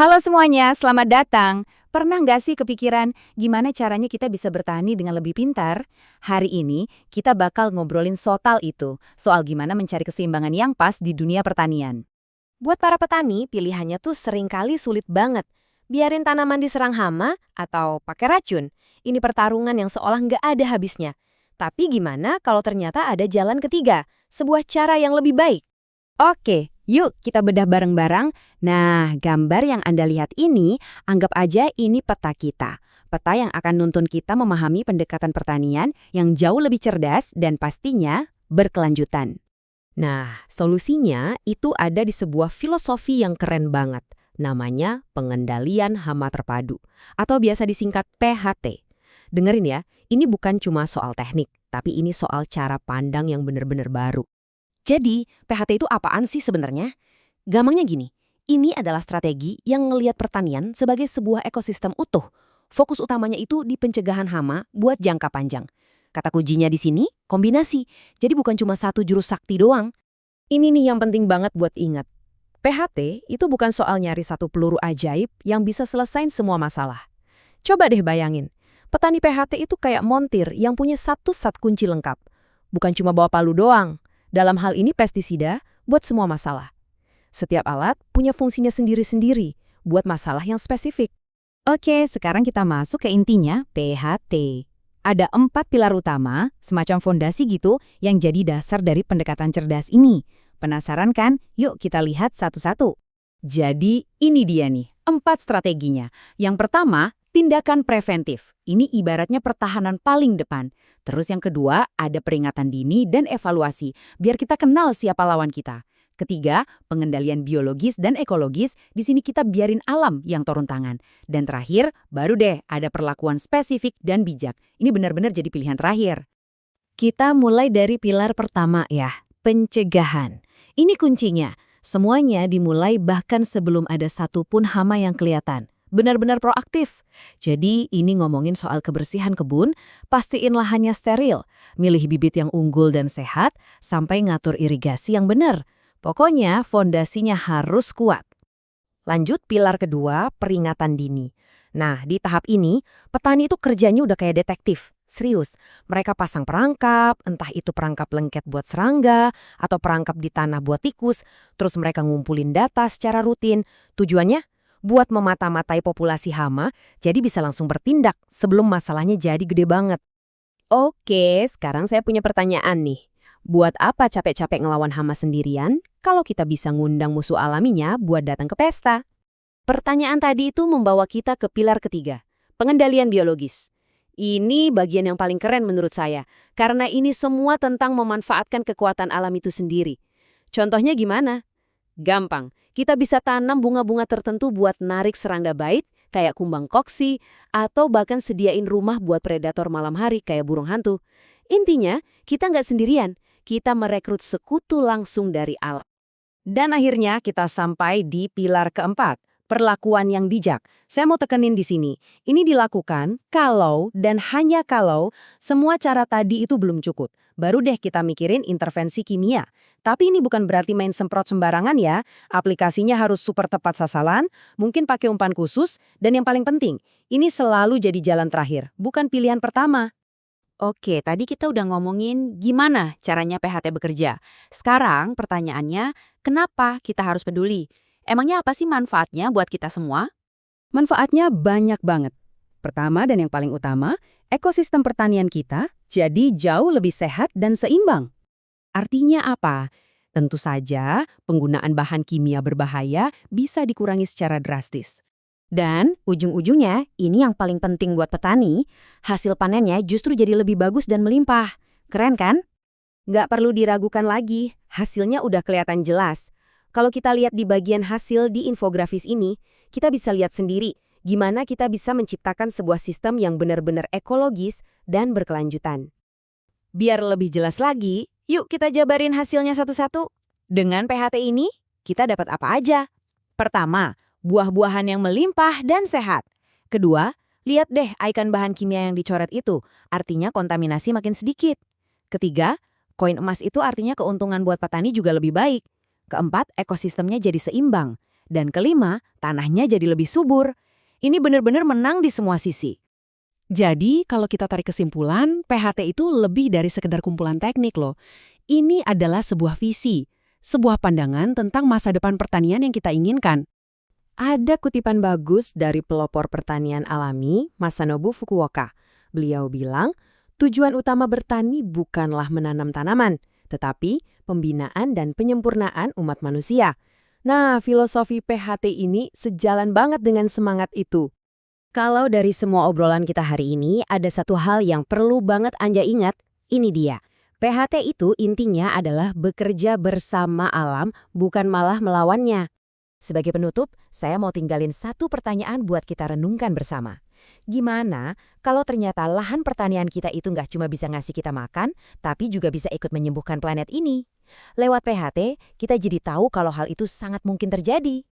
Halo semuanya, selamat datang. Pernah nggak sih kepikiran gimana caranya kita bisa bertani dengan lebih pintar? Hari ini kita bakal ngobrolin soal itu, soal gimana mencari keseimbangan yang pas di dunia pertanian. Buat para petani, pilihannya tuh seringkali sulit banget. Biarin tanaman diserang hama atau pakai racun. Ini pertarungan yang seolah nggak ada habisnya. Tapi gimana kalau ternyata ada jalan ketiga? Sebuah cara yang lebih baik. Oke, yuk kita bedah bareng-bareng. Nah, gambar yang Anda lihat ini, anggap aja ini peta kita. Peta yang akan nuntun kita memahami pendekatan pertanian yang jauh lebih cerdas dan pastinya berkelanjutan. Nah, solusinya itu ada di sebuah filosofi yang keren banget. Namanya pengendalian hama terpadu. Atau biasa disingkat PHT. Dengerin ya, ini bukan cuma soal teknik, tapi ini soal cara pandang yang benar-benar baru. Jadi, PHT itu apaan sih sebenarnya? Gampangnya gini, ini adalah strategi yang ngelihat pertanian sebagai sebuah ekosistem utuh. Fokus utamanya itu di pencegahan hama buat jangka panjang. Kata kuncinya di sini, kombinasi. Jadi bukan cuma satu jurus sakti doang. Ini nih yang penting banget buat ingat. PHT itu bukan soal nyari satu peluru ajaib yang bisa selesain semua masalah. Coba deh bayangin, petani PHT itu kayak montir yang punya satu set kunci lengkap. Bukan cuma bawa palu doang. Dalam hal ini pestisida buat semua masalah. Setiap alat punya fungsinya sendiri-sendiri buat masalah yang spesifik. Oke, sekarang kita masuk ke intinya, PHT. Ada 4 pilar utama, semacam fondasi gitu, yang jadi dasar dari pendekatan cerdas ini. Penasaran kan? Yuk kita lihat satu-satu. Jadi ini dia nih, 4 strateginya. Yang pertama, tindakan preventif. Ini ibaratnya pertahanan paling depan. Terus yang kedua, ada peringatan dini dan evaluasi, biar kita kenal siapa lawan kita. Ketiga, pengendalian biologis dan ekologis, di sini kita biarin alam yang turun tangan. Dan terakhir, baru deh ada perlakuan spesifik dan bijak. Ini benar-benar jadi pilihan terakhir. Kita mulai dari pilar pertama ya, pencegahan. Ini kuncinya. Semuanya dimulai bahkan sebelum ada satupun hama yang kelihatan. Benar-benar proaktif. Jadi ini ngomongin soal kebersihan kebun, pastiin lahannya steril, milih bibit yang unggul dan sehat, sampai ngatur irigasi yang benar. Pokoknya fondasinya harus kuat. Lanjut pilar kedua, peringatan dini. Nah, di tahap ini, petani itu kerjanya udah kayak detektif. Serius, mereka pasang perangkap, entah itu perangkap lengket buat serangga, atau perangkap di tanah buat tikus, terus mereka ngumpulin data secara rutin. Tujuannya? Buat memata-matai populasi hama, jadi bisa langsung bertindak sebelum masalahnya jadi gede banget. Oke, sekarang saya punya pertanyaan nih. Buat apa capek-capek ngelawan hama sendirian kalau kita bisa ngundang musuh alaminya buat datang ke pesta? Pertanyaan tadi itu membawa kita ke pilar ketiga, pengendalian biologis. Ini bagian yang paling keren menurut saya, karena ini semua tentang memanfaatkan kekuatan alam itu sendiri. Contohnya gimana? Gampang, kita bisa tanam bunga-bunga tertentu buat narik serangga bait, kayak kumbang koksi, atau bahkan sediain rumah buat predator malam hari kayak burung hantu. Intinya, kita nggak sendirian, kita merekrut sekutu langsung dari alam. Dan akhirnya kita sampai di pilar keempat, perlakuan yang bijak. Saya mau tekenin di sini, ini dilakukan kalau dan hanya kalau semua cara tadi itu belum cukup. Baru deh kita mikirin intervensi kimia. Tapi ini bukan berarti main semprot sembarangan ya. Aplikasinya harus super tepat sasaran, mungkin pakai umpan khusus, dan yang paling penting, ini selalu jadi jalan terakhir, bukan pilihan pertama. Oke, tadi kita udah ngomongin gimana caranya PHT bekerja. Sekarang pertanyaannya, kenapa kita harus peduli? Emangnya apa sih manfaatnya buat kita semua? Manfaatnya banyak banget. Pertama dan yang paling utama, ekosistem pertanian kita jadi jauh lebih sehat dan seimbang. Artinya apa? Tentu saja, penggunaan bahan kimia berbahaya bisa dikurangi secara drastis. Dan ujung-ujungnya, ini yang paling penting buat petani, hasil panennya justru jadi lebih bagus dan melimpah. Keren kan? Nggak perlu diragukan lagi, hasilnya udah kelihatan jelas. Kalau kita lihat di bagian hasil di infografis ini, kita bisa lihat sendiri gimana kita bisa menciptakan sebuah sistem yang benar-benar ekologis dan berkelanjutan. Biar lebih jelas lagi, yuk kita jabarin hasilnya satu-satu. Dengan PHT ini, kita dapat apa aja? Pertama, buah-buahan yang melimpah dan sehat. Kedua, lihat deh ikon bahan kimia yang dicoret itu, artinya kontaminasi makin sedikit. Ketiga, koin emas itu artinya keuntungan buat petani juga lebih baik. Keempat, ekosistemnya jadi seimbang. Dan kelima, tanahnya jadi lebih subur. Ini benar-benar menang di semua sisi. Jadi, kalau kita tarik kesimpulan, PHT itu lebih dari sekedar kumpulan teknik loh. Ini adalah sebuah visi, sebuah pandangan tentang masa depan pertanian yang kita inginkan. Ada kutipan bagus dari pelopor pertanian alami, Masanobu Fukuoka. Beliau bilang, tujuan utama bertani bukanlah menanam tanaman, tetapi pembinaan dan penyempurnaan umat manusia. Nah, filosofi PHT ini sejalan banget dengan semangat itu. Kalau dari semua obrolan kita hari ini, ada satu hal yang perlu banget Anda ingat, ini dia. PHT itu intinya adalah bekerja bersama alam, bukan malah melawannya. Sebagai penutup, saya mau tinggalin satu pertanyaan buat kita renungkan bersama. Gimana kalau ternyata lahan pertanian kita itu nggak cuma bisa ngasih kita makan, tapi juga bisa ikut menyembuhkan planet ini? Lewat PHT, kita jadi tahu kalau hal itu sangat mungkin terjadi.